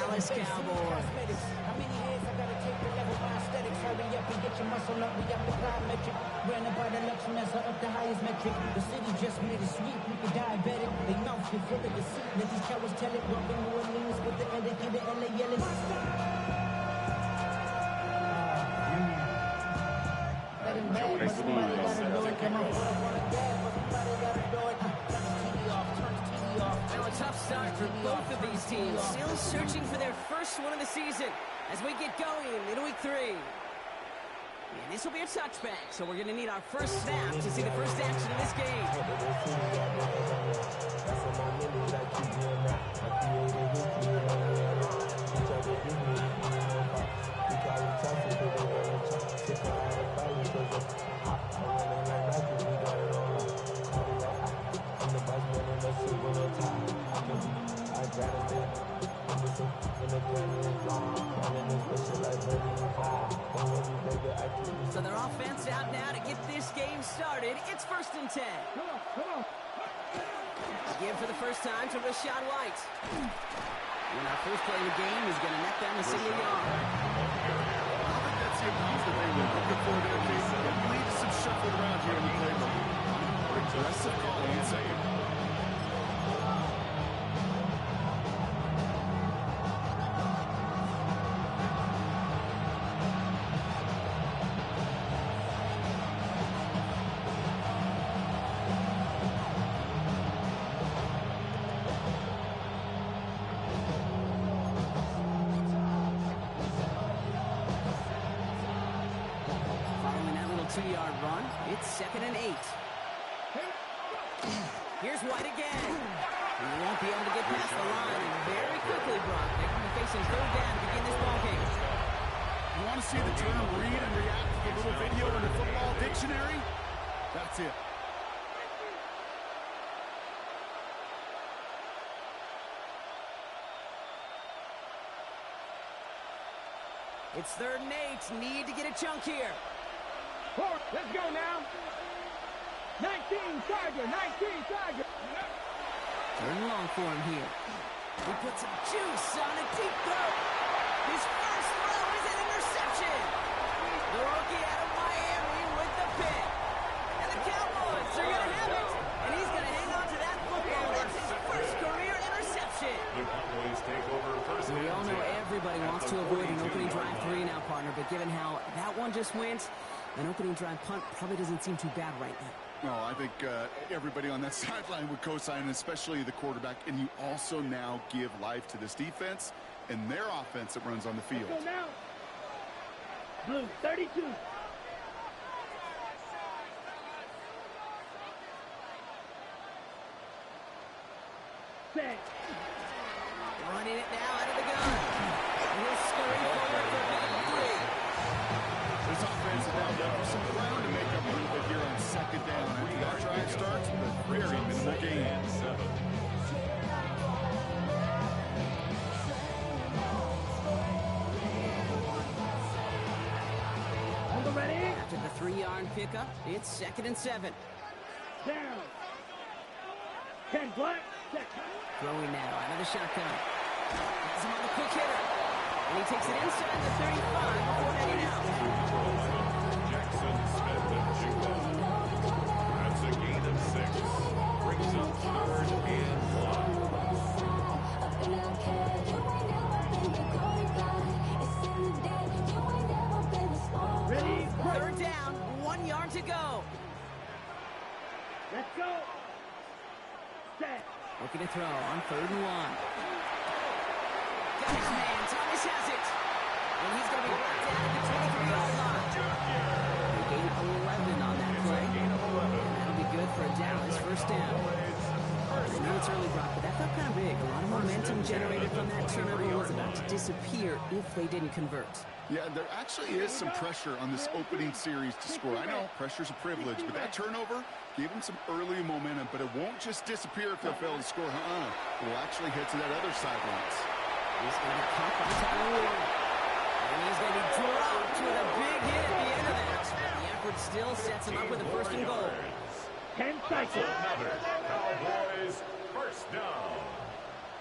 Dallas Cowboys. How many hands I gotta take to level my aesthetics? Hurry up and get your muscle up. We up the plyometric. Ran by the Luxemans are up the highest metric. The city just made it sweet. We can diabetic. They mouth get full of deceit. Let these cowards tell it. Welcome to New Orleans with the etiquette. The LA yelling. Nice to meet Now a tough start for both of these teams. Still searching for their first one of the season as we get going into week 3. And this will be a touchback, so we're going to need our first snap to see the first action of this game. So their offense out now to get this game started. It's 1st and 10. Come on. Again for the first time to Rachaad White. And our first play of the game is going to net them a single yard. I think that's the approach that they were looking for there, Casey. I believe some shuffle around here in the playbook. Aggressive call on second. Following that little 2-yard run, it's 2nd and 8. Here's White again. He won't be able to get past the line, and very quickly, Brock, they can be facing 3rd down to begin this ballgame. You want to see the term read and react to the little video in the football dictionary? That's it. It's 3rd and 8. Need to get a chunk here. Forward. Let's go now. 19 Tiger. 19 Tiger. 3rd and long for him here. He puts some juice on a deep throw. His first throw is an interception. The rookie out of Miami with the pick. And the Cowboys are going to have it. And he's going to hang on to that football. That's his first career interception. We all know everybody wants to avoid an opening drive 3 now, partner. But given how that one just went, an opening drive punt probably doesn't seem too bad right now. Oh, I think everybody on that sideline would co-sign, especially the quarterback. And you also now give life to this defense and their offense that runs on the field. Let's go now. Blue, 32. Set. Running it now out of the gun. And he'll scurry forward for about 3. This offense is now left with some ground to make up a little bit here on 2nd down. After that drive starts with a very minimal gain. Ready? After the 3-yard pickup, it's 2nd and 7. Down. 10 black. Set. Throwing now out of the shotgun. Has him on the quick hitter. And he takes it inside the 35 before heading out. Jackson Smith and Jigba. That's a gain of 6. Brings up 3rd and 1. Ready? 3rd down, 1 yard to go. Let's go. Set. Looking to throw on 3rd and 1. Got his man. Thomas has it. And he's going to be right down at the 23-yard line. They gained 11 on that play. And that'll be good for a Dallas 1st down. I know it's early, Brock, but that felt kind of big. A lot of momentum generated from that turnover was about to disappear if they didn't convert. Yeah, there actually is some pressure on this opening series to score. I know pressure's a privilege, but that turnover gave them some early momentum, but it won't just disappear if they fail to score. It will actually head to that other sidelines. He's going to pump on Tyler Ward. And he's going to be dropped with a big hit at the end of that. The effort still sets him up with a 1st and goal. 10 cycles. Another Cowboys 1st down.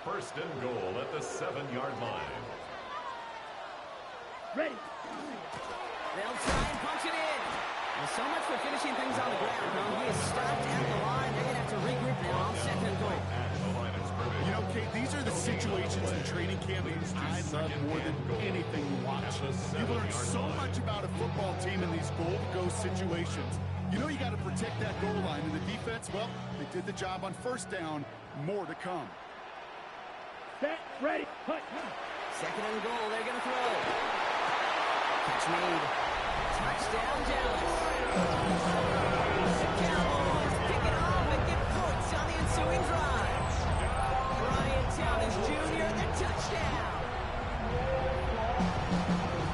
First and goal at the 7-yard line. Ready. They'll try and punch it in. Well, so much for finishing things on the ground. He is stopped down the line. They're going to have to regroup now on second and goal. At the line of scrimmage. You know, Kate, these are the situations in training camp I love more than anything to watch. You learn so much about a football team in these goal-to-go situations. You know you got to protect that goal line, and the defense, well, they did the job on first down. More to come. Set. Ready. Cut. Second and goal. They're going to throw. Catch made. Touchdown, Dallas. The Cowboys pick it off and get points on the ensuing drive. Brian Towns Jr., the touchdown.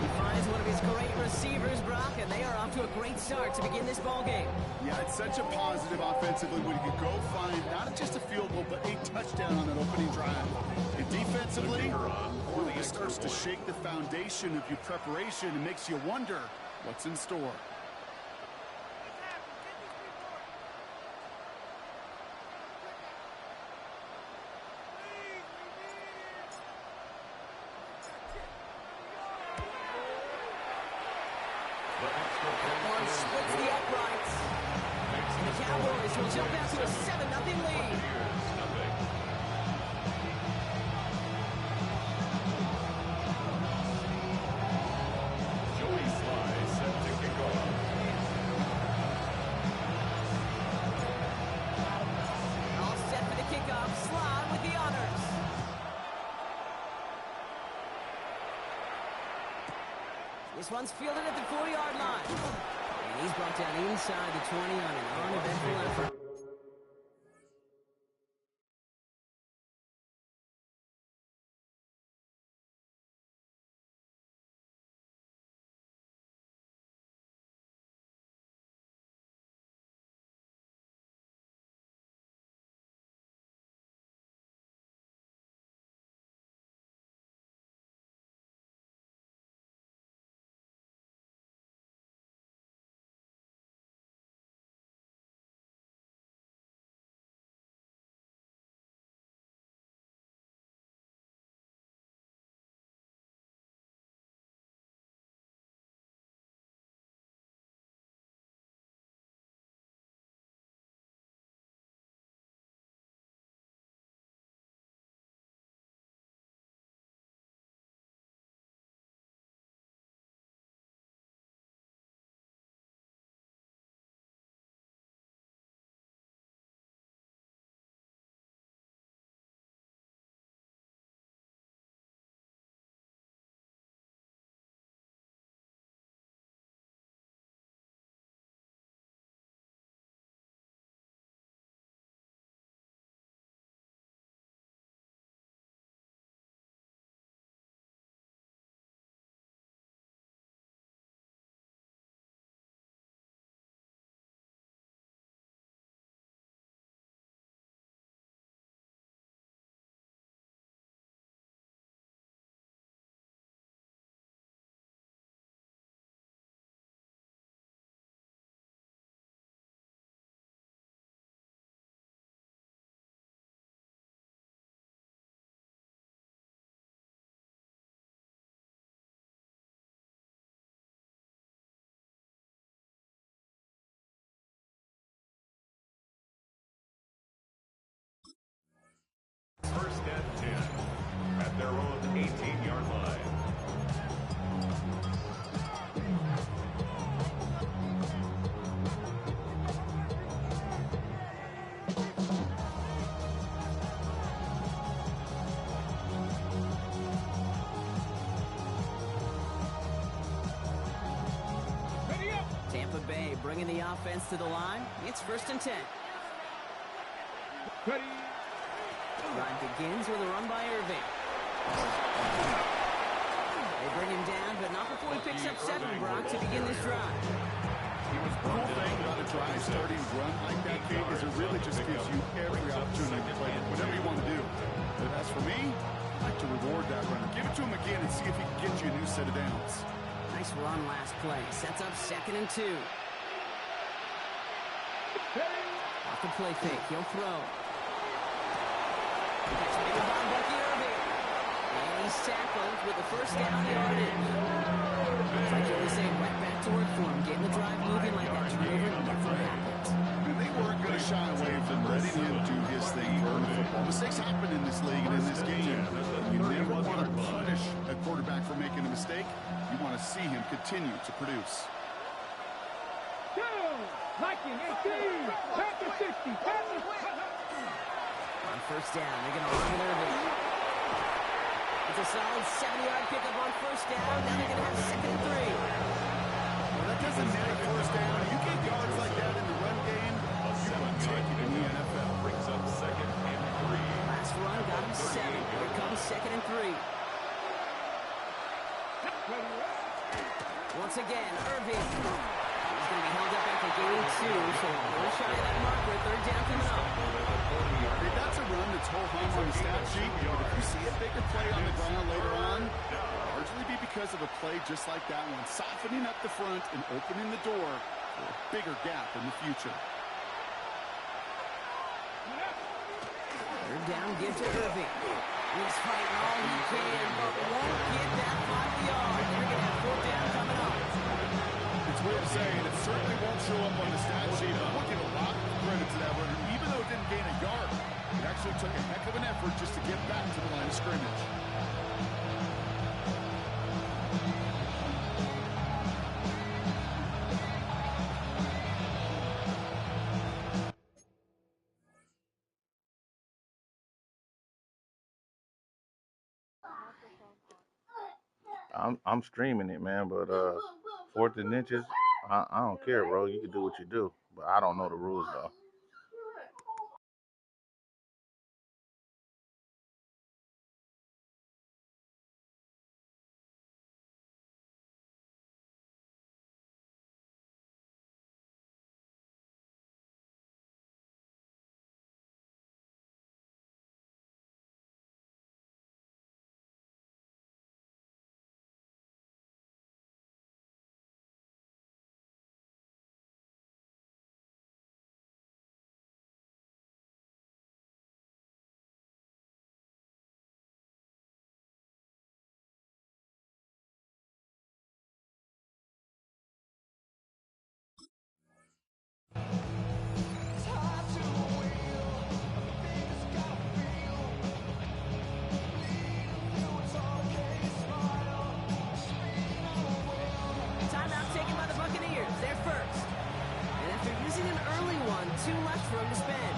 He finds one of his great receivers, Brock, and they are off to a great start to begin this ball game. Yeah, it's such a positive offensively when you can go find not just a field goal, but a touchdown on that opening drive. And defensively, it starts to shake the foundation of your preparation and makes you wonder what's in store. One splits the uprights. And the Cowboys will jump out to a 7-0 lead. Joey Sly set to kick off. All set for the kickoff. Sly with the honors. This one's fielded at the 4-yard line. And he's brought down inside the 20 on an uneventful effort. First and 10 at their own 18-yard line. Tampa Bay bringing the offense to the line. It's first and 10. Ready. Drive begins with a run by Irving. They bring him down, but not before he picks up 7, Brock, to begin this drive. The cool thing about a drive starting run like that, Kate, is it really just gives you every opportunity to play whatever you want to do. But as for me, I like to reward that runner. Give it to him again and see if he can get you a new set of downs. Nice run last play. Sets up second and 2. Off the play fake. He'll throw. Catch made by Bucky Irving. And he's tackled with the first down yardage. It's like you always say, right back to work for him. Getting the drive moving like that turnover never happened. And they weren't going to shy away from letting him do his thing in football. Mistakes happen in this league and in this game. You never want to punish a quarterback for making a mistake. You want to see him continue to produce. Liking 18, back to 60, back to... On first down, they're going to run it Irving. It's a solid 70-yard pickup on first down. Now they're going to have second and 3. Well, that doesn't matter first down. You get yards like that in the run game, you can take it in the NFL. Brings up second and 3. Last run got him 7. Here comes second and 3. Once again, Irving. He's going to be held up after gain 2, so we're shy of that marker. Third down coming up. Hey, that's a run that's ho-hum on the stat sheet, but if you see a bigger play on the ground later on, it'll largely be because of a play just like that one, softening up the front and opening the door for a bigger gap in the future. Third down, give to Irving. He's fighting all he can, but won't get that final yard. They're going to have fourth down coming up. It's weird to say, and it certainly won't show up on the stat sheet, but we'll give a lot of credit to that runner. Even though it didn't gain a yard, it actually took a heck of an effort just to get back to the line of scrimmage. I'm streaming it, man, but fourth and inches, I don't care, bro. You can do what you do, but I don't know the rules though. Timeout taken by the Buccaneers. They're first. And after using an early one, 2 left for him to spend.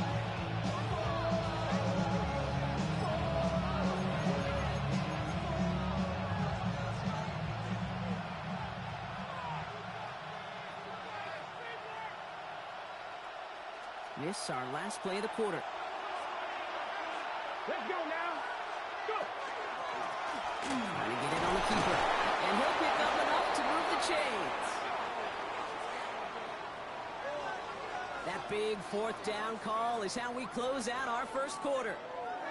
This our last play of the quarter. Let's go now. Go. Trying to get it on the keeper. And he'll pick up enough to move the chains. That big fourth down call is how we close out our first quarter.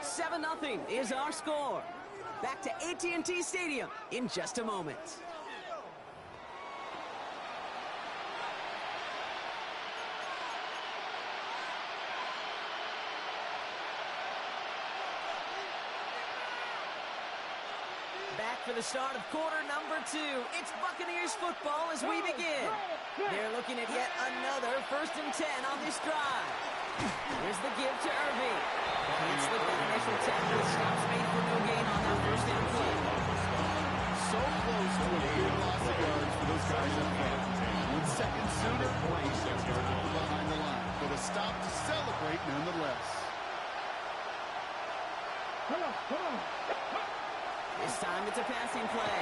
7-0 is our score. Back to AT&T Stadium in just a moment. Back for the start of quarter number 2. It's Buccaneers football as we begin. They're looking at yet another 1st and 10 on this drive. Here's the give to Irving. Can't slip that initial tackle. Stops made for no gain on that first down play. So close to a big loss of yards for those guys up front. 1 second sooner, behind the line. But a stop to celebrate nonetheless. Come on, come on. This time it's a passing play.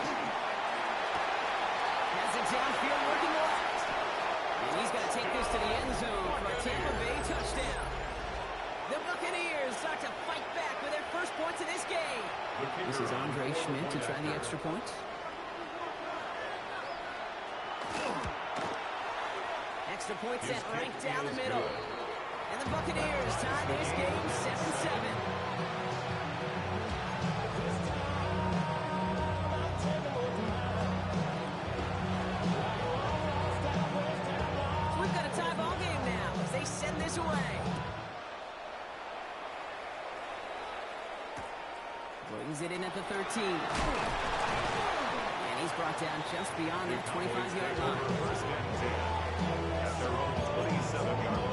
Has it downfield working left. And he's going to take this to the end zone for a Tampa Bay touchdown. The Buccaneers start to fight back with their first points of this game. This is Andre Schmidt to try the extra point. Extra point set right down the middle. And the Buccaneers tie this game 7-7. Send this away. it in at the 13. And he's brought down just beyond that 25-yard line. First and 10 at their own 27-yard line.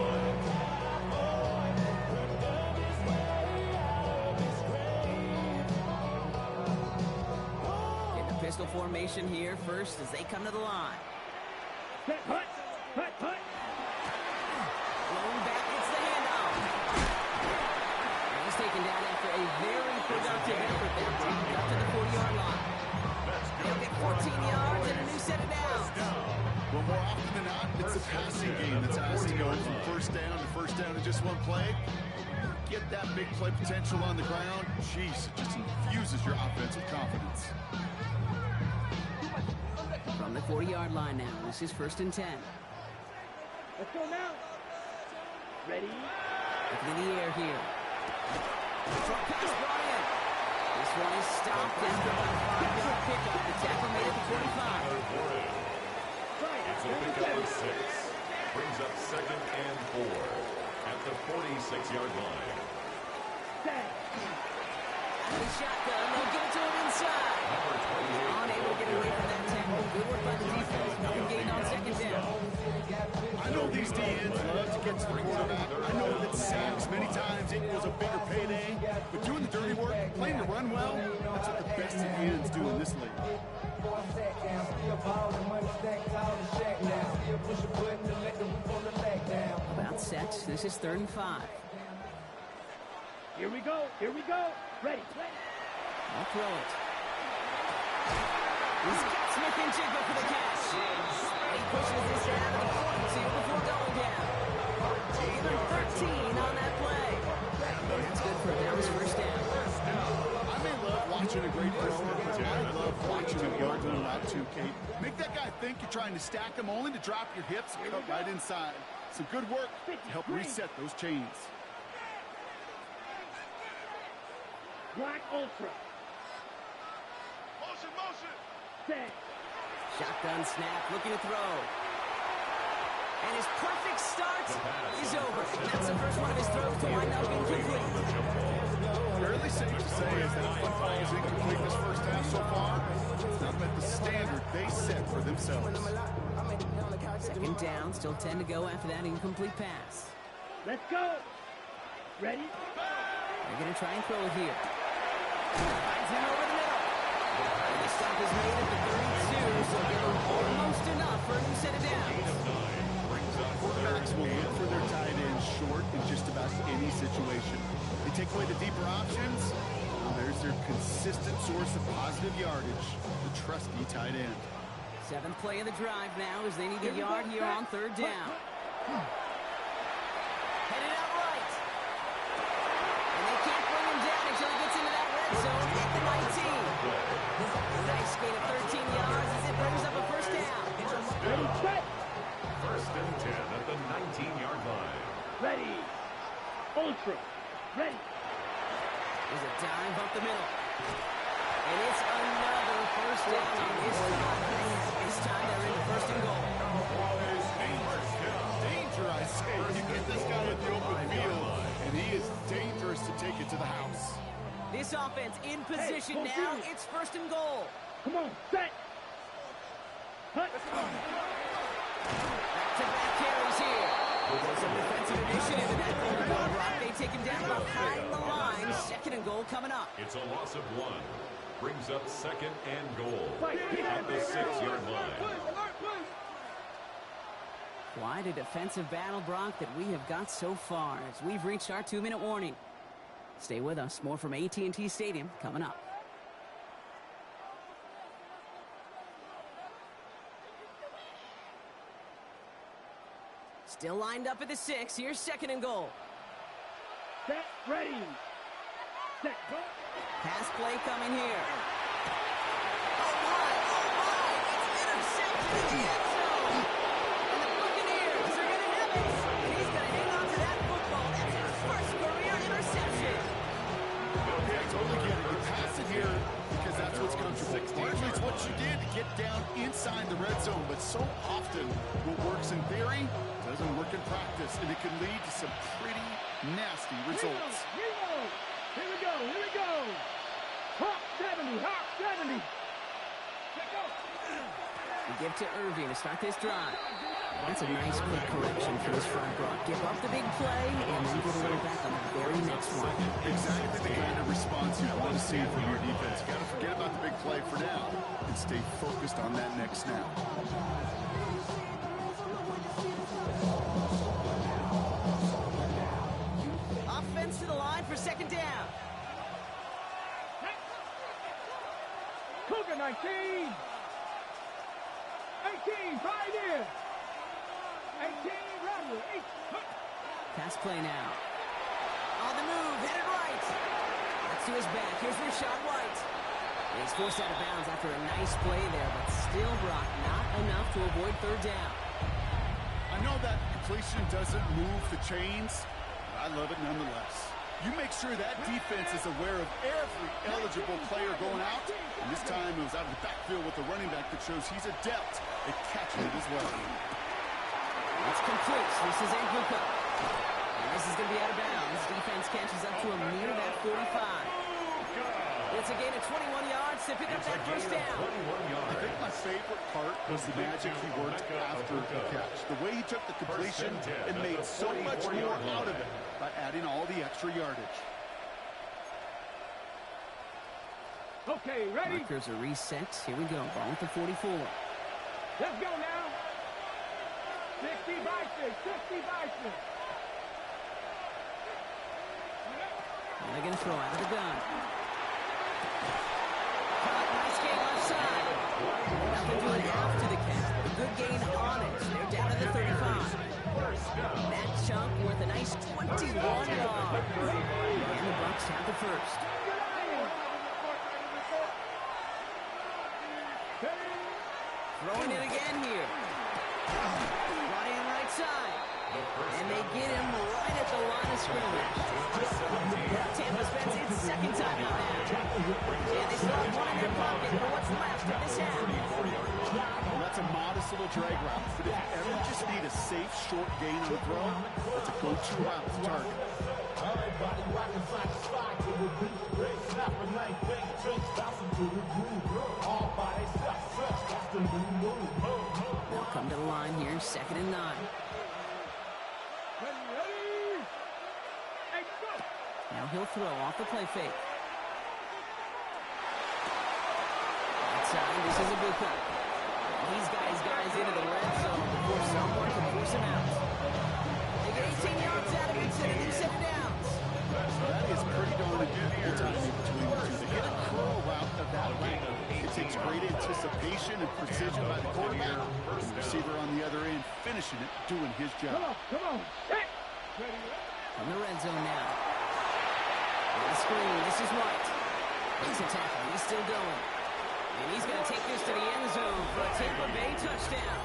In the pistol formation here first as they come to the line. Hut, hut, hut. Going back, it's the handoff. And he's taken down after a very productive effort there, brought up to the 40-yard line. They'll get 14 yards and a new set of downs. Well, more often than not, it's the passing game that's asked to go from first down in just one play. Get that big play potential on the ground. Jeez, it just infuses your offense with confidence. From the 40-yard line now, this is first and 10. Let's go now. Ready? Looking in the air here. Short pass brought in. This one is stopped after about a 5-yard pickup. The tackle made it to 45. It's a pickup of 6. Brings up second and 4 at the 46-yard line. Set. The shotgun, they'll give it to him inside. Unable to get away from that tackle. Good work by the defense. Nothing gained on second down. I know these DNs love to get to the quarterback. I know that sacks many times equals a bigger payday. But doing the dirty work, playing to run well, that's what the best DNs do in this league. About set. This is third and 5. Here we go. Here we go. Ready. I'll throw it. He's got Smith and Jigba for the catch. He pushes this down to the 42 before going down. Give him 13 on that play. That's good for that was first down. I may love watching a great thrower, but I love watching him go to an out two, Kate. Make that guy think you're trying to stack him, only to drop your hips and cut right inside. Some good work to help reset those chains. Black Ultra. Motion. Set. Shotgun snap, looking to throw. And his perfect start is over. That's the first one of his throws to wind up incomplete. Fairly safe to say is that football is incomplete this first half so far. It's not met the standard they set for themselves. Second down, still 10 to go after that incomplete pass. Let's go. Ready? They're going to try and throw it here. Finds him over the middle. And the stop is made at the 32, so they're almost enough for a new set of downs. Quarterbacks will look for their tight ends short in just about any situation. They take away the deeper options. Well, there's their consistent source of positive yardage, the trusty tight end. 7th play of the drive now as they need a yard here on third down. Headed out right. And they can't bring him down until he gets into that red zone at the 19. Nice gain of 13 yards as it brings up a first down. Ready, set. First and 10 at the 19-yard line. Ready. Ultra. Ready. There's a dive up the middle. And it's another first down on this drive. This time they're in the first and goal. Danger, I say. You get this guy in the open field, and he is dangerous to take it to the house. This offense in position now. It's first and goal. Come on. Set. Hut. Back-to-back carries here. Some defensive initiative in that third and goal block. They take him down behind the line. Second and goal coming up. It's a loss of 1. Brings up second and goal at the 6-yard line. Quite a defensive battle, Brock, that we have got so far as we've reached our 2-minute warning. Stay with us. More from AT&T Stadium coming up. Still lined up at the 6. Here's second and goal. Set. Ready. Set. Go. Pass play coming here. Oh, my. It's intercepted in the end zone. And the Buccaneers are going to have it. And he's going to hang on to that football. That's his first career interception. Okay, I totally get it. You pass it here because that's what's comfortable. Largely it's what you did to get down inside the red zone, but so often what works in theory doesn't work in practice, and it can lead to some pretty nasty results. Here we go. Here we go. Here we go. Hop. Hawk 70. We give to Irving to start this drive. That's a nice quick correction for this front row. Give up the big play and then get a little back on the very next one. Exactly the kind of response you want to see from your defense. Got to forget about the big play for now and stay focused on that next snap. Offense to the line for second down. Cougar 19. 18, Pioneer. 18, Rattler. 8. Pass play now. On the move, headed right. That's to his back. Here's Rachaad White. And he's forced out of bounds after a nice play there, but still, Brock, not enough to avoid third down. I know that completion doesn't move the chains, but I love it nonetheless. You make sure that defense is aware of every eligible player going out. And this time it was out of the backfield with the running back that shows he's adept at catching it as well. It's complete. This is Anguka. And this is going to be out of bounds. Defense catches up to him near that 45. It's a gain of 21 yards to pick up that first down. I think my favorite part was the magic he worked after the catch. The way he took the completion and made so much more out of it by adding all the extra yardage. Okay, ready? Markers are reset. Here we go. Ball with the 44. Let's go now. 60 by 6. 60 by 6. And they're going to throw out of the gun. Nice gain offside. Nothing doing after the catch, but a good gain on it. They're down to the 35. That chunk worth a nice 21 yards. And the Bucs have the first. Throwing it again here. Brought in right side. And they get him right at the line of scrimmage. Tampa spends its second time out now. And they still have one in their pocket for what's left of this half. Well, that's a modest little drag route. But if you ever just need a safe, short gain on the throw, that's a go-to route to target. They'll come to the line here, 2nd and 9. Now he'll throw off the play fake. Outside, this is a big cut. He's got his guys into the red zone before someone can force him out. They get 18 yards out of it, so they need 7 downs. That is pretty darn good here between the two. To hit a curl route of that length, it takes great anticipation and precision by the quarterback. And the receiver on the other end finishing it, doing his job. Come on. Hey. From the red zone now. On the screen, this is White. Makes a tackle, he's still going. And he's going to take this to the end zone for a Tampa Bay touchdown.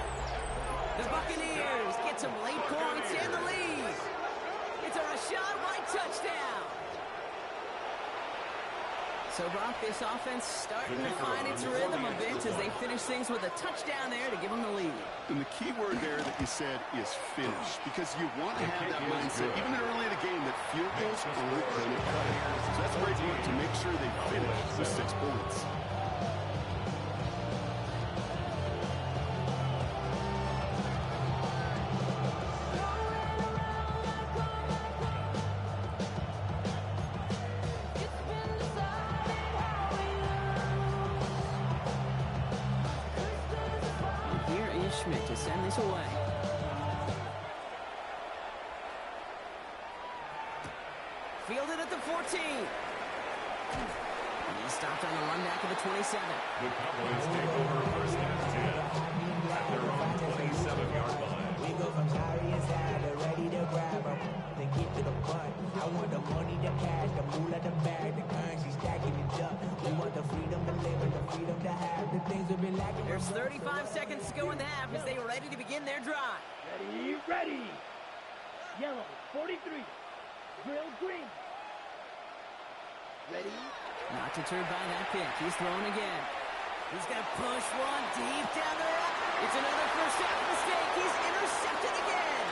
The Buccaneers get some late points and the lead. It's a Rachaad White touchdown. So, Brock, this offense starting to find its rhythm a bit as they finish things with a touchdown there to give them the lead. And the key word there that you said is finish, because you want to have that mindset, even early in the game, that field goals aren't going to cut it. So that's great work to make sure they finish with 6 points. Schmidt to send this away. Fielded at the 14. He stopped on the run back of the 27. The Cowboys take over first and 10 at their own 27-yard line. We go from sorry inside to ready to grab them. Then get to the front. I want the money, the cash, the moolah, the bag, the currency stacking it up. We want the freedom to live and the freedom to have the things we've been lacking. There's 35 seconds to go in the half as they are ready to begin their drive. Ready. Yellow, 43. Drill green. Ready. Not deterred by that pick. He's throwing again. He's going to push one deep down the road. It's another first half mistake. He's intercepted again.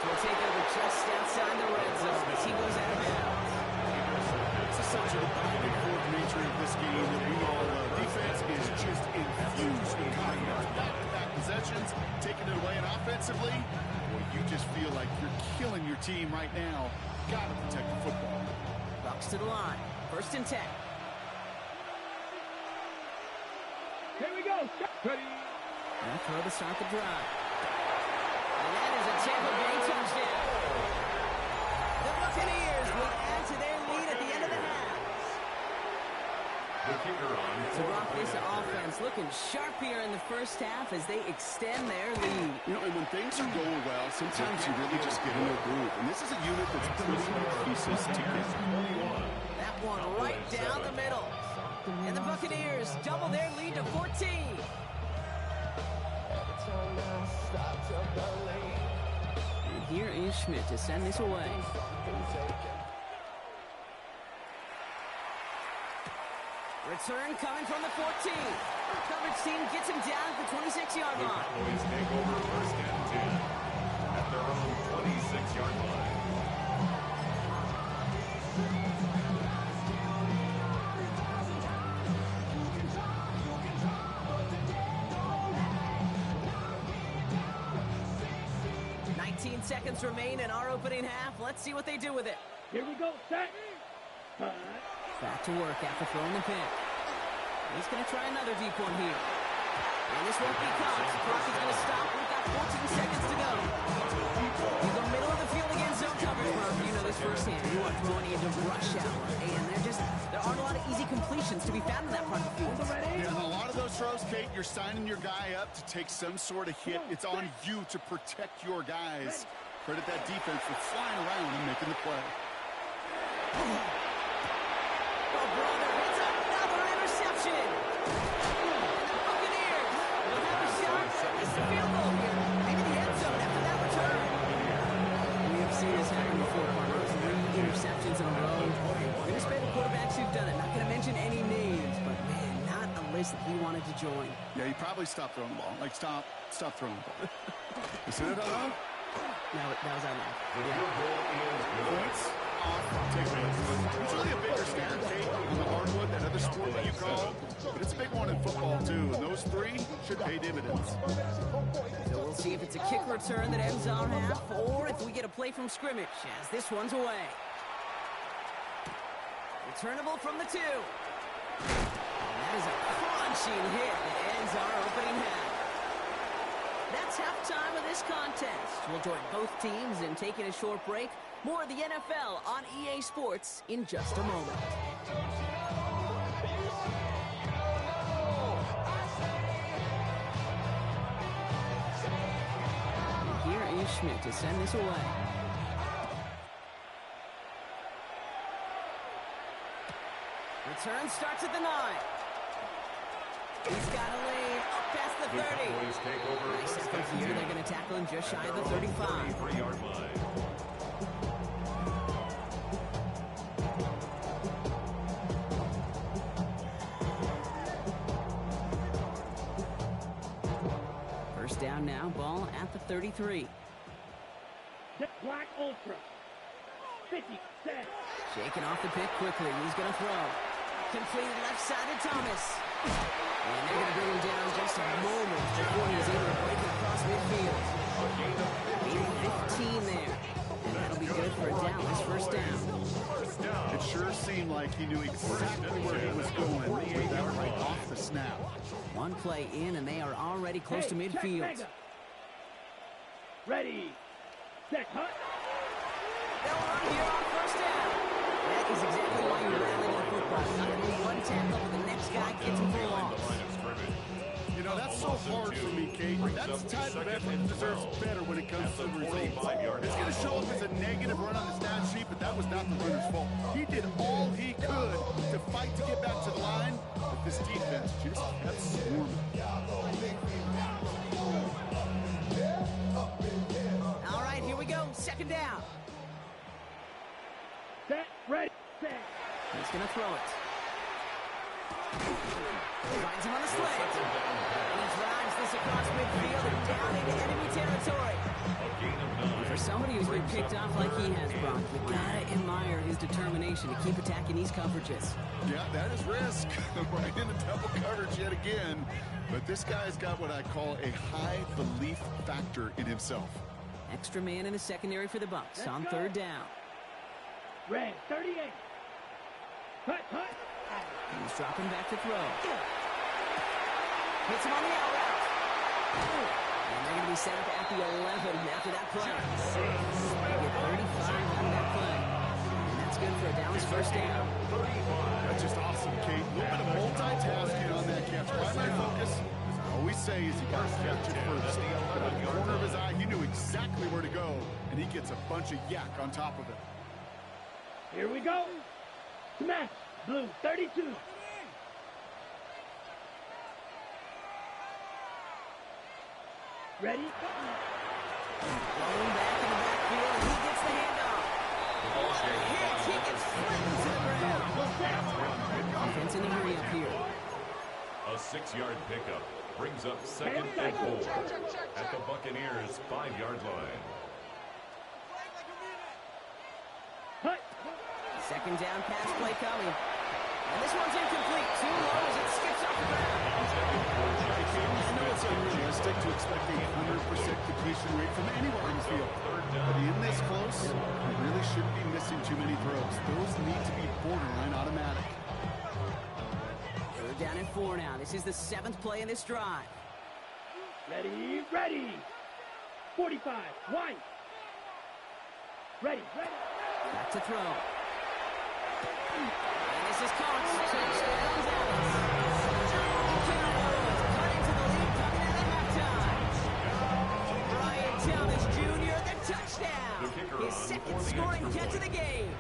He'll take over just outside the red zone as he goes out of bounds. It's a such a back and forth nature of this game that we all defense is just infused with confidence. Back-to-back possessions, taking it away, and offensively, boy, you just feel like you're killing your team right now. Got to protect the football. Bucks to the line. 1st and 10. Here we go. Ready. And a throw to start the drive. And that is a Tampa Bay touchdown. The Buccaneers will add to their lead at the end of the half. The kicker on To rock this offense looking sharp here in the first half as they extend their lead. You know, and when things are going well, sometimes you really just get in a groove. And this is a unit that's pretty pieces together. That one right down the middle. And the Buccaneers double their lead to 14. And here is Schmidt to send this away. Return coming from the 14. Coverage team gets him down at the 26-yard The line. Cowboys take over 1st and 10 at their own 26-yard line. Seconds remain in our opening half. Let's see what they do with it. Here we go. Set. Back to work after throwing the pick. He's going to try another deep one here. And this won't be caught. Clock is going to stop. We've got 14 seconds to go. In the middle of the field against zone coverage, Murph. You know this firsthand. You are throwing into rush hour. And there aren't a lot of easy completions to be found in that part of the field. Yeah, and a lot of those throws, Kate, you're signing your guy up to take some sort of hit. It's on you to protect your guys. Credit that defense for flying around and making the play. Oh, brother, it's another interception. And the Buccaneers will have a shot at this field goal here. Maybe the end zone after that return. We have seen this happen before, Carter. 3 interceptions in a row. We're going to spare the quarterbacks who've done it. Not going to mention any names, but man, not a list that he wanted to join. Yeah, he probably stopped throwing the ball. Like, stop throwing the ball. Is it allowed? No, that was out loud. Points off takeaways. It's really a bigger standard, Kate, on the hardwood, that other sport that you call, but it's a big one in football, too. And those 3 should pay dividends. So we'll see if it's a kick return that ends our half, or if we get a play from scrimmage, as this one's away. Returnable from the 2. And that is a crunching hit that ends our opening half. That's halftime of this contest. We'll join both teams in taking a short break. More of the NFL on EA Sports in just a moment. And here is Schmidt to send this away. Return starts at the 9. He's got a lane up past the 30. The Cowboys take over Nice 1st effort and here. 10 They're going to tackle him just shy of the at their own 35. 33-yard line. First down now, ball at the 33. Black Ultra. 50. Set. Shaking off the pick quickly. He's going to throw. Completed left side to Thomas. And they're going to bring him down just a moment before he's able to break it across midfield. Maybe 15 there. And that'll be good for a Dallas first down. It sure seemed like he knew exactly where he was going with that right off the snap. One play in, and they are already close to check midfield. mega. Ready. Set. Hut. They'll run here on first down. That is exactly why you rally in football. Not only one tackle, but the next guy gets him for a loss. You know, that's so hard for me, Kate. That's the type of effort that deserves better when it comes to the results. It's going to show up as a negative run on the stat sheet, but that was not the runner's fault. He did all he could to fight to get back to the line, but this defense just kept swarming. All right, here we go. Second down. Set. Ready. Set. He's going to throw it. Finds him on the slant. And he drives this across midfield and down into enemy territory. A gain of 9. For somebody who's been picked off like he has, Brock, you gotta admire his determination to keep attacking these coverages. Yeah, that is risk. Right in the double coverage yet again. But this guy's got what I call a high belief factor in himself. Extra man in the secondary for the Bucks on third down. Red, 38. Cut, cut. He's dropping back to throw. Hits him on the out route. And they're going to be set up at the 11 after that play. They get 35 out of that play. And that's good for a Dallas first down. That's just awesome, Kate. A little bit of multitasking on that catch. Primary focus, as I always say, is he got to catch it first. But out of the corner of his eye, he knew exactly where to go, and he gets a bunch of yak on top of it. Here we go. Smash. Blue, 32. Ready? Rolling back in the backfield, and he gets the handoff. Hits, he gets flattened to the ground. Offense in a hurry up here. A 6-yard pickup brings up 2nd and 4 at the Buccaneers' 5-yard line. Cut. Second down pass play coming. And this one's incomplete. Too low as it skips off the ground. I know it's unrealistic to expect a 100% completion rate from anyone on the field. But in this close, you really shouldn't be missing too many throws. Those need to be borderline automatic. Third down and 4 now. This is the 7th play in this drive. Ready, ready. 45, White. Ready, ready. Back to throw. And this is caught. Touchdown, Dallas. Cowboys cutting to the lead coming out of halftime. Brian Thomas Jr., the touchdown. His 2nd scoring catch of the game.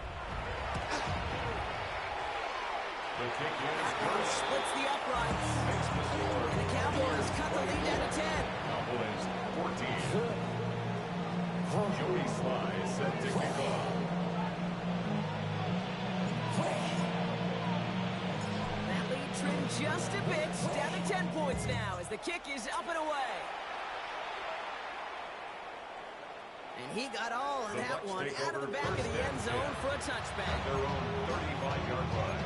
The kick is good. Splits the uprights. And the Cowboys cut the lead down to 10. Cowboys 14. Joey Sly set to kick off. That lead trimmed just a bit. Down to 10 points now as the kick is up and away. And he got all of The that Bucs one take out of the over back of the first end and zone 10 for a touchback. Their own 35-yard line.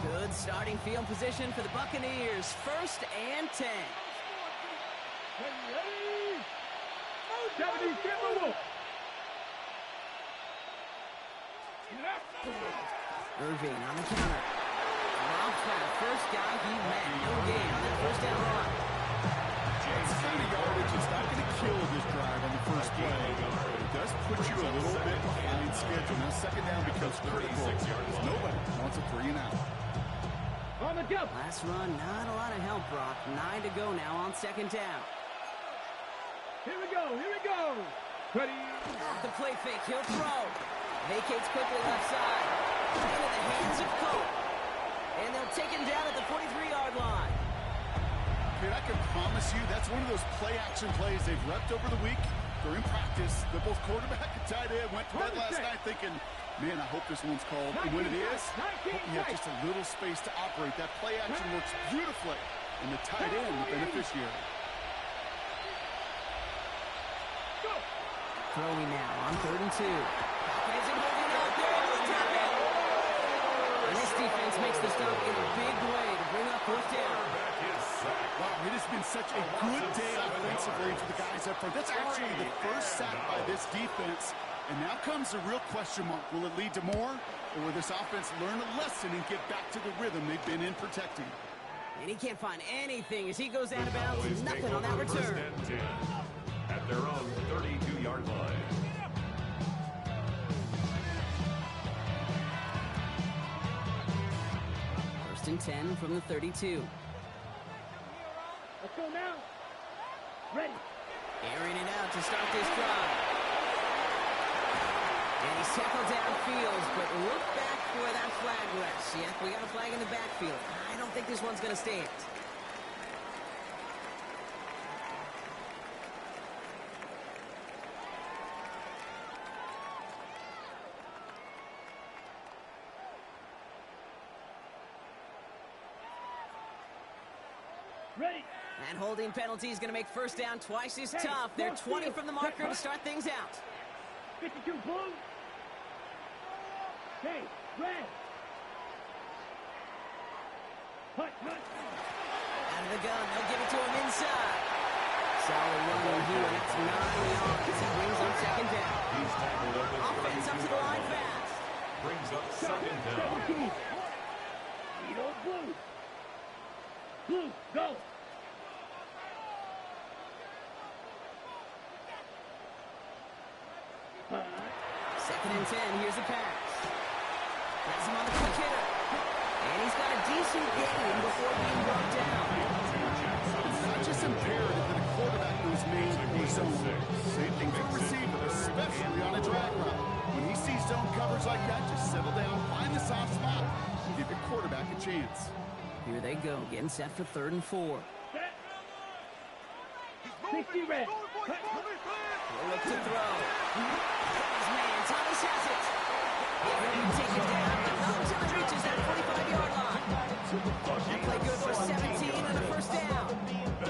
Good starting field position for the Buccaneers. 1st and 10. Ready. 70, Timberwolves. Irving on the counter. Drops by the first guy he met. No gain on that first down run. This kind of yardage is not going to kill this drive on the first play. But it does put you a little bit behind schedule. Now, second down becomes critical because nobody wants a 3 and out. On the jump. Last run, not a lot of help, Brock. 9 to go now on 2nd down. Here we go, here we go. Ready. The play fake, he'll throw. Vacates quickly left side. Into the hands of Cope. And they'll take him down at the 43-yard line. Dude, I can promise you that's one of those play-action plays they've repped over the week. They're in practice. They're both quarterback and tight end. Went to bed last night thinking, man, I hope this one's called. And when it is, hope you have just a little space to operate. That play-action works beautifully. And the tight end, the beneficiary. Throwing now on 3rd and 2. Hawkins and holding up there. And this defense makes the stop in a big way to bring up 4th down. Wow, it has been such a good day offensively for the guys up front. That's actually the first sack by this defense. And now comes the real question mark. Will it lead to more? Or will this offense learn a lesson and get back to the rhythm they've been in protecting? And he can't find anything as he goes out of bounds. Cowboys take Nothing on that over return. 1st and 10 at their own 32-yard line. First and 10 from the 32. Let's go now. Ready. Airing it out to start this drive. And he's tackled downfield, but look back where that flag rests. Yeah, we got a flag in the backfield. I don't think this one's going to stand. Ready. And holding penalty is going to make first down twice as tough. They're 20 from the marker to start things out. 52 blue. Hey, red. Hut. Out of the gun, they'll give it to him inside. Solid run here. That's 9 yards. It brings up second down. He's tackled up at Offense up to the line fast. Brings up second down. 17. Edo blue. Blue, go. Second and 10. Here's a pass. Has him on the quick hitter. And he's got a decent gain before being brought down. It's not just imperative that a quarterback knows man or zone. Same thing for a receiver, especially on a drag route. When he sees zone coverage like that, just settle down, find the soft spot, and give your quarterback a chance. Here they go, getting set for 3rd and 4. 60 red. Look to throw. His man, Thomas has it. He's going to take it down, but not until it reaches that 45-yard line. That play good for 17 and a first down.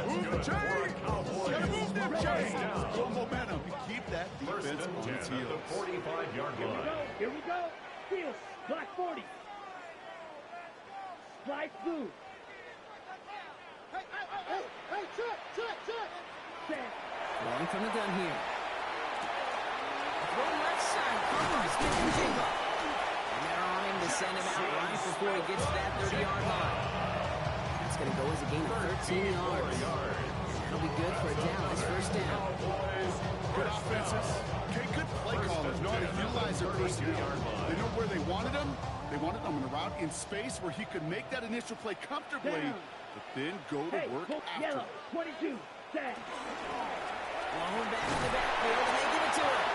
Move the chain! Gotta move them chains! Go momentum and keep that First defense and on 10 its at the heels. 45-yard Here we line. go. Here we go. Field. Black 40. Slide blue. Set. Throwing from the gun here. Throw left side, covers Smith-Njigba. And they're on him to send him out right before he gets to that 30-yard line. That's going to go as a gain of 13 yards. That'll be good for a Dallas first down. Good offenses. Okay, good play callers know how to utilize their personnel. They know where they wanted him. They wanted him on the route in space where he could make that initial play comfortably, but then go to Hey, work Coach after. Yellow. 22. Set. Blown back in the backfield, and they give it to him.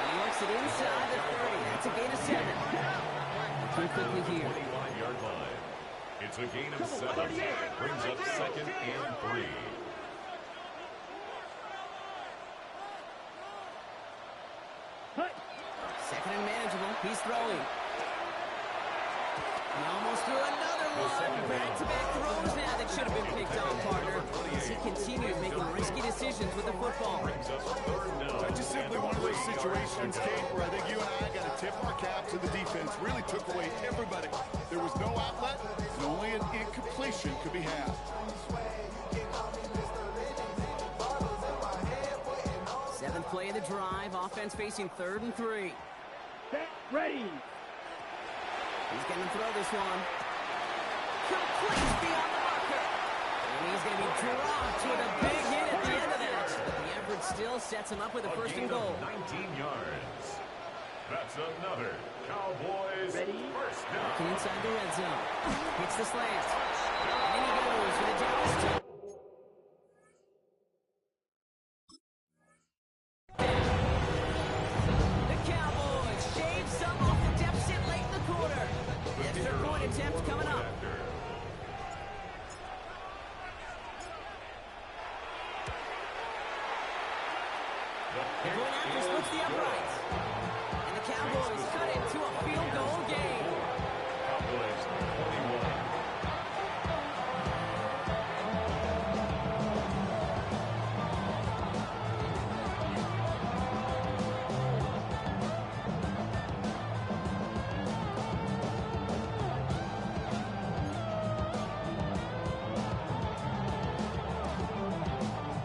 He works it inside the 30. That's a gain of 7. Looking quickly here. 25-yard line. It's a gain of 7. Brings up second and 3. Hut. Second and manageable. He's throwing. He almost threw another one. Back-to-back throws now that should have been picked off, partner. As he continues making risky decisions with the football. Brings up third down. That's just simply one of those situations, Kate, where I think you and I got to tip our cap to the defense. Really took away everybody. There was no outlet, and only an incompletion could be had. Seventh play of the drive. Offense facing 3rd and 3. Set. Ready. He's going to throw this one. Complete beyond the marker. And he's going to be dropped with a big hit at the end of that. But the effort still sets him up with a first and goal. 19 yards. That's another Cowboys Ready? first down. Looking inside the red zone. Hits the slant. And he goes for the Dallas 2. The Cowboys shave some off the deficit late in the quarter. Extra point attempt coming up. They're going after splits the uprights. And the Cowboys cut it to a field goal game. Cowboys 21.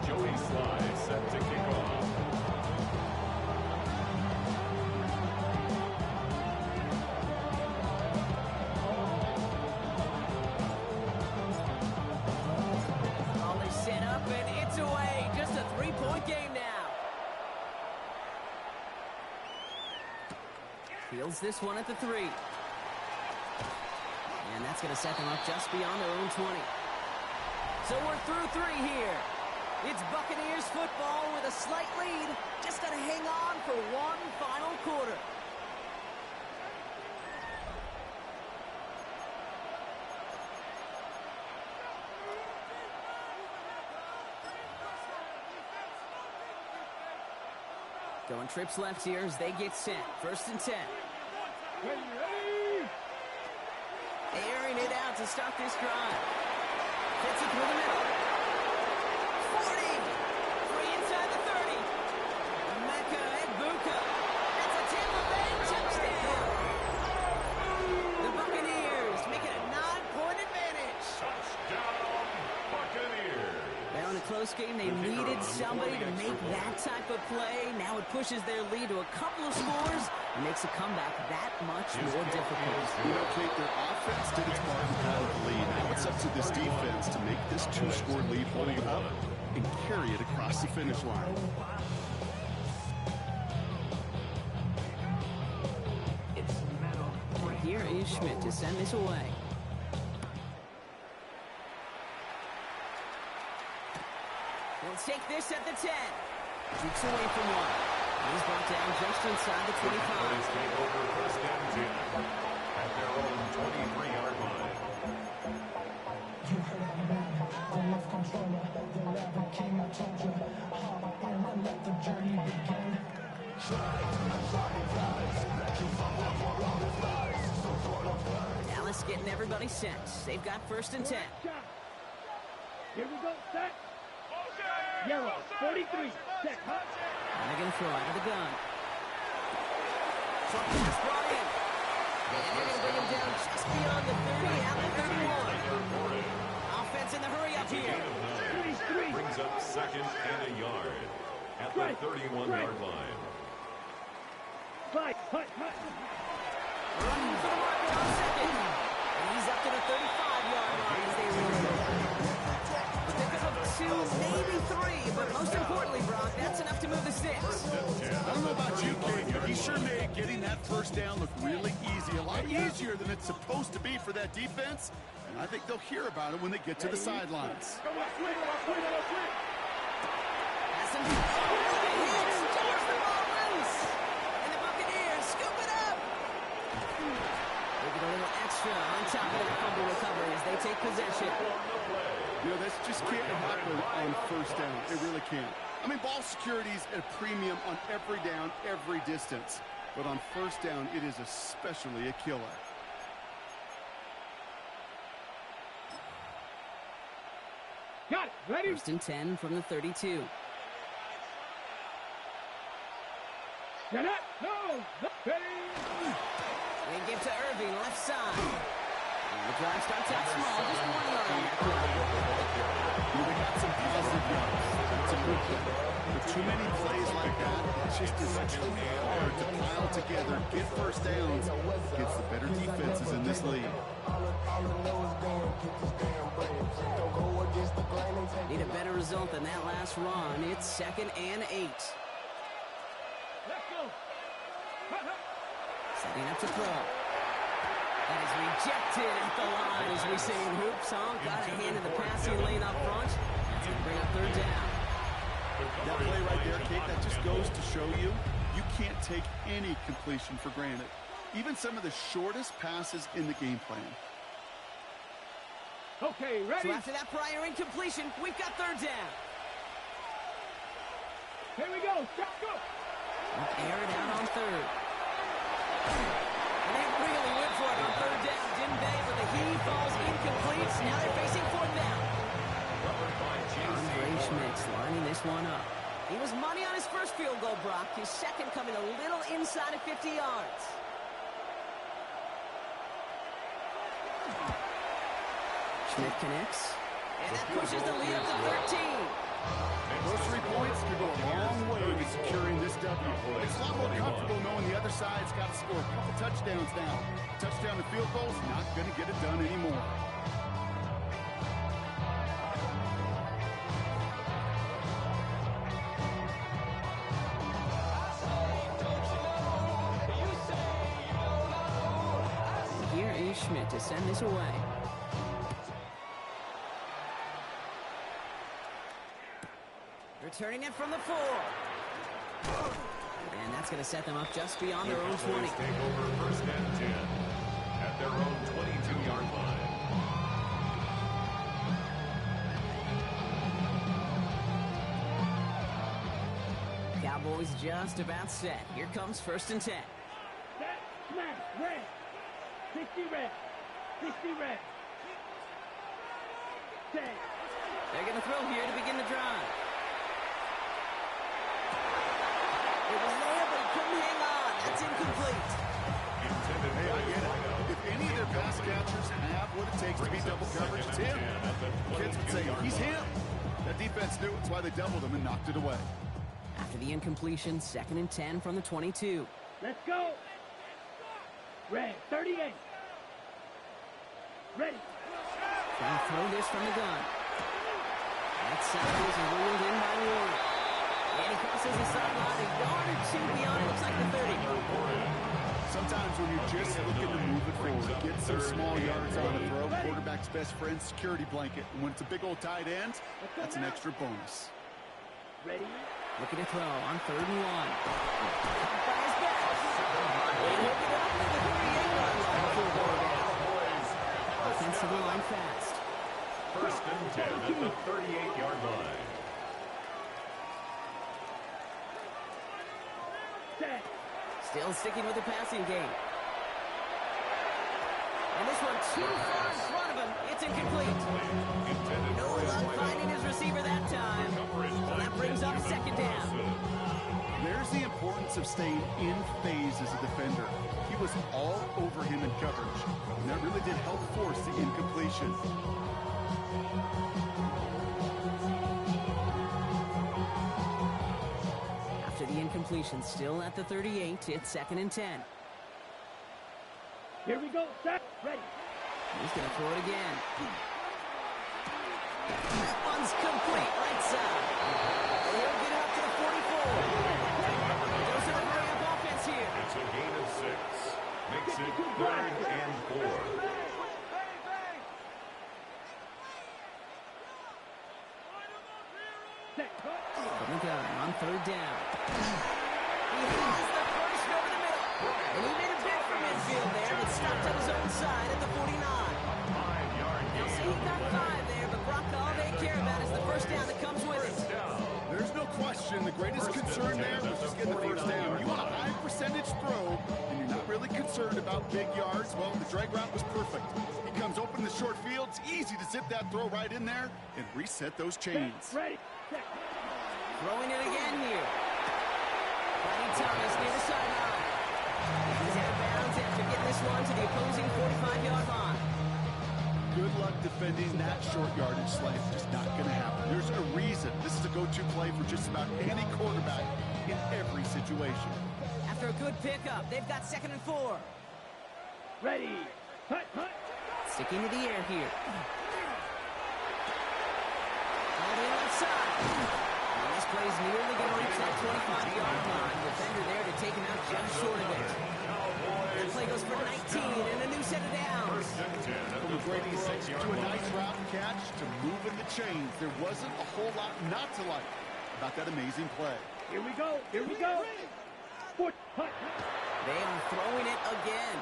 Joey Sly set to kick off. All is set up, and it's away. Just a 3-point game now. Fields this one at the 3. And that's going to set them up just beyond their own 20. So we're through 3 here. It's Buccaneers football with a slight lead. Just got to hang on for one final quarter. Going trips left here as they get sent. 1st and 10. Ready. Airing it out to start this drive. Fits it through the middle. 40. Free inside the 30. Mecca and Buka. That's a Tampa Bay touchdown. The Buccaneers make it a 9-point advantage. Touchdown, Buccaneers. Well, in a close game, they needed somebody to make that type of play. Now it pushes their lead to a couple of scores and makes a comeback that much more difficult. You know, Kate, their offense did its part in calling the lead. Now it's up to this defense to make this 2-score lead hold up and carry it across the finish line. Here is Schmidt to send this away. He'll take this at the 10. Shoots away from one. He's brought down just inside the 25. Buccaneers take over 1st and 10 at their own 23-yard line. You heard the man, the left controller, the lever king, I told you. Hard and let the journey begin. Dallas getting everybody set. They've got 1st and 10. Here we go. Set. Yarrow, 43. Set. Hut. And they're going to throw out of the gun. Something just brought in. And they're going to bring him down just beyond the 30, out the 31. Offense in the hurry up here. Brings up 2nd and a yard at the 31-yard line. Fight. Hut. Running for the marker on 2nd. And he's up to the 35-yard line as they reload. Pick up 2, maybe 3, but most importantly, Brock, that's enough to move the sticks. I don't know about you, Kate, but he sure made getting that 1st down look really easy. A lot easier than it's supposed to be for that defense. And I think they'll hear about it when they get to the sidelines. Has some hits, jars the ball loose. And the Buccaneers scoop it up. They get a little extra on top of that fumble recovery as they take possession. You know, this just can't happen on 1st down. It really can't. I mean, ball security's at a premium on every down, every distance. But on 1st down, it is especially a killer. Got it. Ready? 1st and 10 from the 32. Set up. No. Ready. They give to Irving, left side. And the drive starts out small, just 1 yard on that play. They got some positive yards. That's a good thing. But too many plays like that, it's just too hard to pile together, get 1st downs against the better defenses in this league. Need a better result than that last run. It's 2nd and 8. Let's go. Setting up to throw. That is rejected at the line as we say in Hoop Song. Got a hand in the passing lane up front. That's going to bring up 3rd down. That play right there, Kate, that just goes to show you, you can't take any completion for granted. Even some of the shortest passes in the game plan. Okay, ready? So after that prior incompletion, we've got 3rd down. Here we go. Stop, go. Air it out on 3rd. And they really went for it on 3rd down, didn't they? But the heave falls incomplete. Now they're facing 4th down. Andre Schmidt lining this one up. He was money on his first field goal, Brock. His 2nd coming a little inside of 50 yards. Schmidt connects. And that pushes the lead up to 13. Those 3 points could go a long way to securing this W. It's a lot more comfortable knowing the other side's got to score a couple touchdowns now. Touchdown and field goals, not going to get it done anymore. Here is Schmidt to send this away. Returning it from the 4. And that's going to set them up just beyond their own 20. Take over 1st and 10 at their own 22-yard line. Cowboys just about set. Here comes 1st and 10. Set, smash, red. 60 red. 60 red. Set. They're going to throw here to begin the drive. It was there, but he couldn't hang on. That's incomplete. Hey, I get it. If any of their pass catchers have what it takes to be double coverage, it's him. Kids would say, he's him. That defense knew it's why they doubled him and knocked it away. After the incompletion, 2nd and 10 from the 22. Let's go. Red, 38. Ready. Trying to throw this from the gun. That side is ruled in by Warren. And he crosses the sideline, a yard or two beyond it. Looks like the 30. Sometimes when you're just looking to move it forward, get some small yards on the throw, quarterback's best friend, security blanket. And when it's a big old tight end, that's an extra bonus. Ready. Looking to throw on 3rd and 1. By his back. And he'll get it up to the 38-yard line before going down. Offensive line fast. 1st and 10 at the 38-yard line. Set. Still sticking with the passing game. And this one too far in front of him. It's incomplete. No luck finding his receiver that time. So that brings up 2nd down. There's the importance of staying in phase as a defender. He was all over him in coverage, and that really did help force the incompletion. After the incompletion, still at the 38, it's 2nd and 10. Here we go. Set. Ready. He's going to throw it again. That one's complete, right side. And he'll get it up to the 44. Those are the hurry-up offense here. It's a gain of 6. Makes it 3rd and 4. Set. Cut. From the gun on 3rd down. He has the first over the middle. And he made a bid for midfield there, but stopped on his own side at the 49. 5-yard They'll say he got 5 there, but Brock, all they care about is the first down that comes with it. There's no question the greatest concern there was just getting the first down. You want a high percentage throw, and you're not really concerned about big yards. Well, the drag route was perfect. He comes open in the short field. It's easy to zip that throw right in there and reset those chains. Ready. Set. Throwing it again here. Buddy Thomas near the sideline. He's out of bounds after getting this one to the opposing 45-yard line. Good luck defending that short yardage slate. Just not going to happen. There's a reason this is a go-to play for just about any quarterback in every situation. After a good pickup, they've got 2nd and 4. Ready. Cut. Cut. Sticking to the air here. On the outside. And this play's nearly going to reach that 25-yard line. Defender there to take him out just short of it. The play goes for 19 and a new set of downs. From a great throw to a nice route catch to moving the chains. There wasn't a whole lot not to like about that amazing play. Here we go. Here we go. Foot. Cut. They are throwing it again.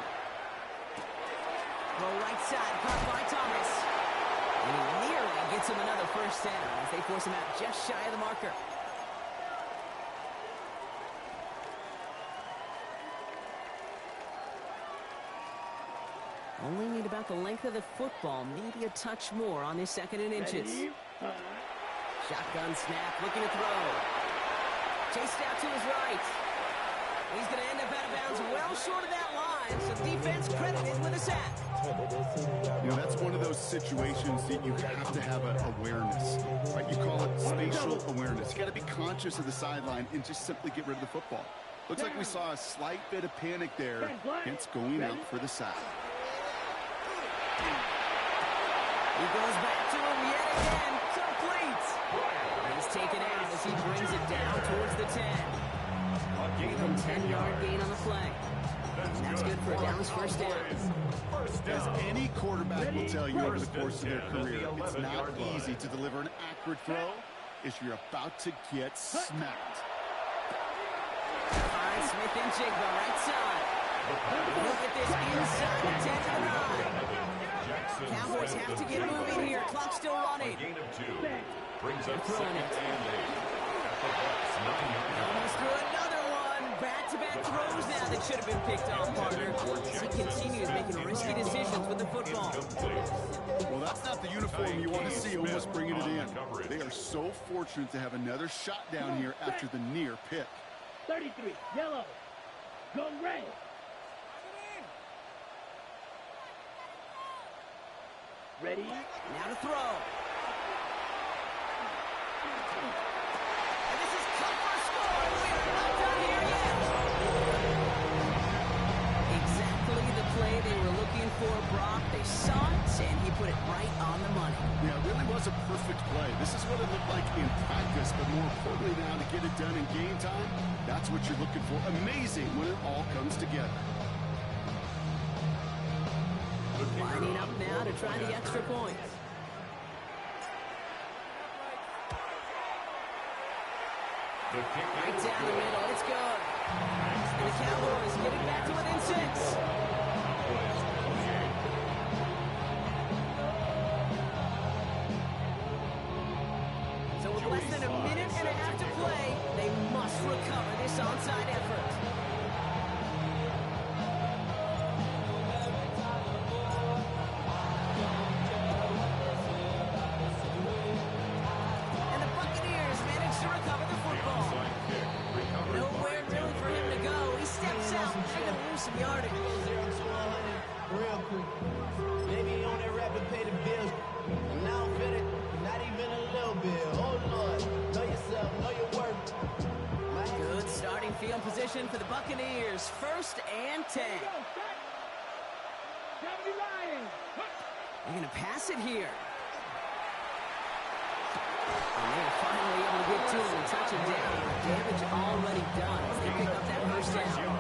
The right side caught by Thomas. And he nearly gets him another first down as they force him out just shy of the marker. Only need about the length of the football, maybe a touch more on this 2nd and inches. Ready. Shotgun snap, looking to throw. Chased out to his right. He's going to end up out of bounds well short of that line, so defense credited with a sack. You know, that's one of those situations that you have to have an awareness, right? You call it spatial awareness. You got to be conscious of the sideline and just simply get rid of the football. Looks like we saw a slight bit of panic there, hence going out for the sack. He goes back to him yet again. Complete. He's taken out as he brings it down towards the 10. Give him 10-yard gain on the play. That's good for a down's first down. As any quarterback will tell you over the course of their career, it's not easy to deliver an accurate throw as you're about to get smacked. All right, Smith and Jigba, right side. Look at this inside the 10 to the 9. Cowboys have to get moving here. Clock still running. Gain of 2. Brings up Throwing 2nd it. and 8. Almost threw another one. Back-to-back throws now that should have been picked off, partner. He continues making risky decisions with the football. Well, that's not the uniform you want to see almost bringing it in. They are so fortunate to have another shot down here after the near pick. 33, yellow. Go red. Ready? Now to throw. And this is cut for a score. We are not done here yet. Exactly the play they were looking for, Brock. They saw it, and he put it right on the money. Yeah, it really was a perfect play. This is what it looked like in practice, but more importantly now to get it done in game time, that's what you're looking for. Amazing when it all comes together. Lining up now to try the extra point. Right down the middle. It's good. And the Cowboys get it back to within 6. So with less than a minute and a half to play, they must recover this onside effort. And the Buccaneers manage to recover the football. Nowhere really for him to go. He steps out, trying to lose some yardage. 0 to 100 real quick. Maybe you on that rapid pay the bills. Now I'm fitted, not even a little bit. Oh Lord, know yourself, know your worth. Good starting field position for the Buccaneers. 1st and 10. They're going to pass it here. And they're finally able to get to him and touch him down. Damage already done as they pick up that first down.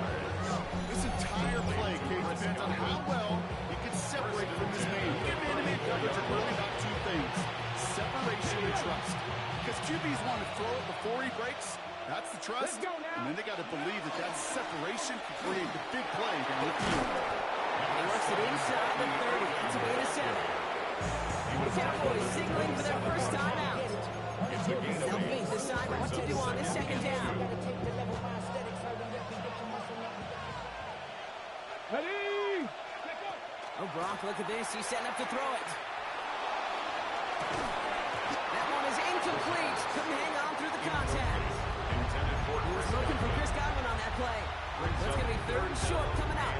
This entire play, Kate, depends on how well he can separate from his man. He can man-to-man coverage are really about 2 things: separation and trust. Because QBs want to throw it before he breaks. That's the trust. And then they got to believe that that separation can create the big play down the field. He works it inside the 30. It's a gain of 7. The Cowboys signaling for their first time out. They'll decide what to do on this 2nd down. Ready? Oh, Brock, look at this. He's setting up to throw it. That one is incomplete. Couldn't hang on through the contact. He was looking for Chris Godwin on that play. That's going to be 3rd and short coming up.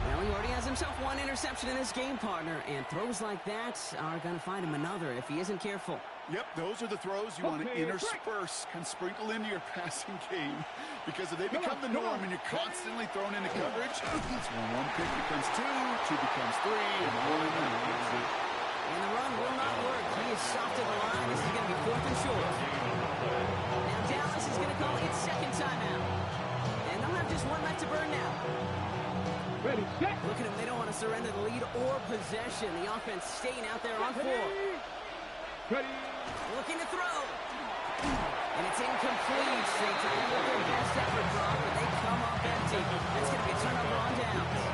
Well, he already has himself 1 interception in his game, partner, and throws like that are going to find him another if he isn't careful. Yep, those are the throws you want to intersperse and sprinkle into your passing game. Because if they become the norm and you're constantly thrown into coverage, that's when 1 pick becomes 2, 2 becomes 3, and 1 becomes it. And the run will not work. He is soft to the line. This is going to be 4th and short. Now Dallas is going to call its 2nd timeout. And they'll have just 1 left to burn now. Ready, set. Look at them. They don't want to surrender the lead or possession. The offense staying out there on 4. Ready. Looking to throw. And it's incomplete. They trying with their best effort, Brock, but they come up empty. That's going to be a turnover on downs.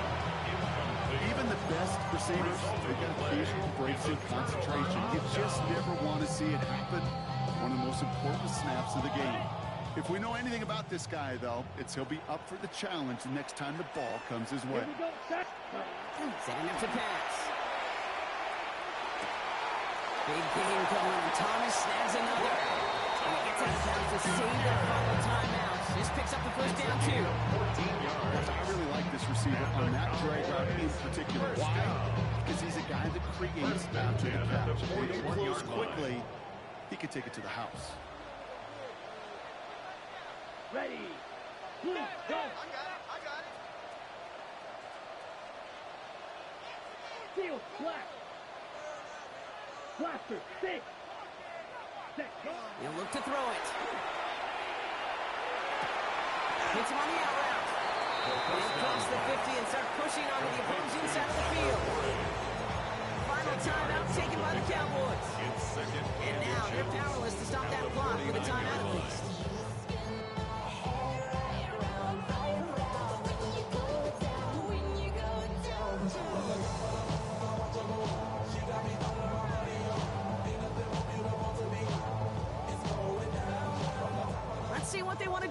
Even the best receivers, they got occasional breaks in concentration. You just never want to see it happen. One of the most important snaps of the game. If we know anything about this guy, though, it's he'll be up for the challenge the next time the ball comes his way. Here we go, set. Setting up to pass. Big game coming, and Thomas snags another. And he gets out of bounds to save that final timeout. Just picks up the first down, too. I really like this receiver on that drag route in particular. Why? Because he's a guy that creates after the catch. If they don't close quickly, he could take it to the house. Ready. Go. I got it. Seal, black. Blaster, 6. Set, go. He'll look to throw it. Hits him on the out route. They'll cross the 50 and start pushing onto the opposing side of the field. Final timeout taken by the Cowboys. And now they're powerless to stop that clock with a timeout at least.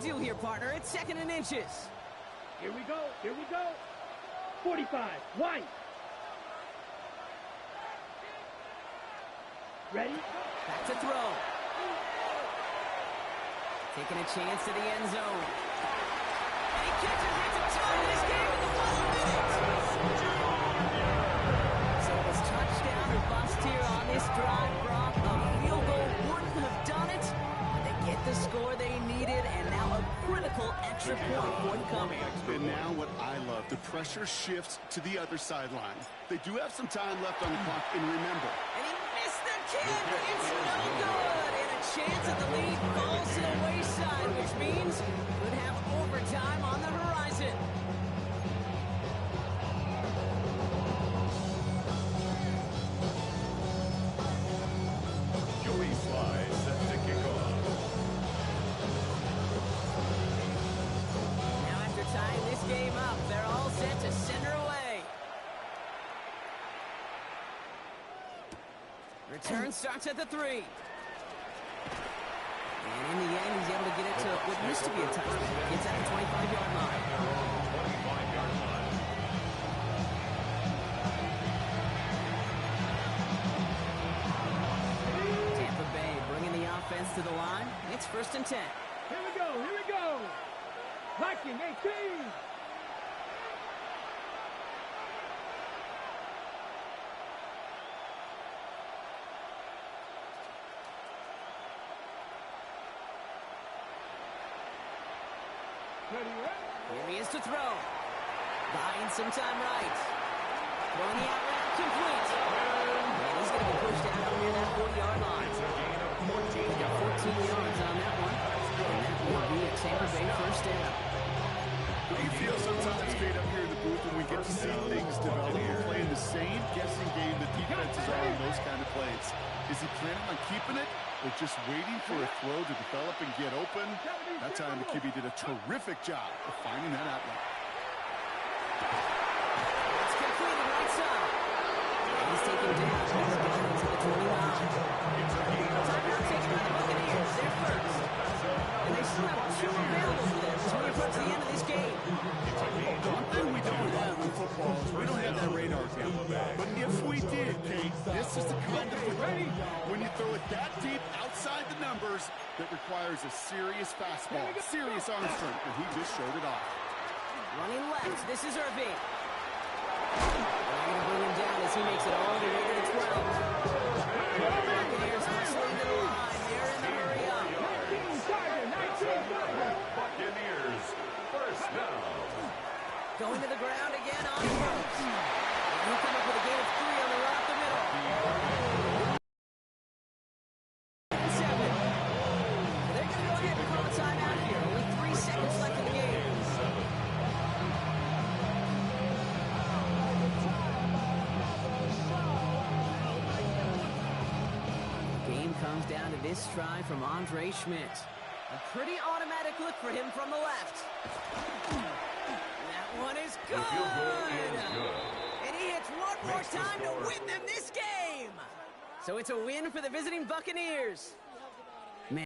do here, partner? It's 2nd and inches. Here we go. Here we go. 45. White. Ready? Back to throw. Taking a chance to the end zone. And he catches it to tie this game in the final minute. So it was touchdown or bust here on this drive, Brock. A field goal wouldn't have done it. But they get the score they needed, and now a critical extra point forthcoming. And now what I love, the pressure shifts to the other sideline. They do have some time left on the clock, and remember. And he missed the kid. It's no good. And a chance at the lead falls to the wayside, which means could have overtime on the horizon. Joey Sly set to kick off. Now after tying this game up, they're all set to send her away. Return starts at the 3. And in the end, he's able to get it to what used to be a touchdown. Gets at the 25-yard line. 25-yard line. Tampa Bay bringing the offense to the line. It's 1st and 10. Here we go. Here we go. Viking 18. Ready, ready. Here he is to throw. Buying some time right. Throwing the out route complete. And he's going to be pushed out near that 40-yard line. He got 14 yards on that one. And that will be a Tampa Bay 1st down. You feel sometimes, Kate, up here in the booth when we get to see things develop. We're playing the same guessing game that defenses are in those kind of plays. Is he planning on keeping it or just waiting for a throw to develop and get open? That time, the QB did a terrific job of finding that outlet. It's completed right side. And he's taken down. He's down to the 29. Timeout taken by the Buccaneers. They're first. And they still have 2 available for them as we approach the end of this game. One thing we don't have in football is we don't have that radar down. But if we did, Kate, this is the kind of play when you throw it that deep outside the numbers that requires a serious fastball, serious arm strength, and he just showed it off. Running left. This is Irving. They're going to bring him down as he makes it all the way to the 12. Buccaneers hustling to the line. They're in the hurry up. Buccaneers, 1st down. Going to the ground again on Brooks. And he'll come up with a gain of 3 on the run up the middle. 7. They're going to go ahead and call a timeout here. Only 3 seconds left in the game. The game comes down to this try from Andre Schmidt. A pretty automatic look for him from the left. That one is good. And he hits one more time to win them this game. So it's a win for the visiting Buccaneers.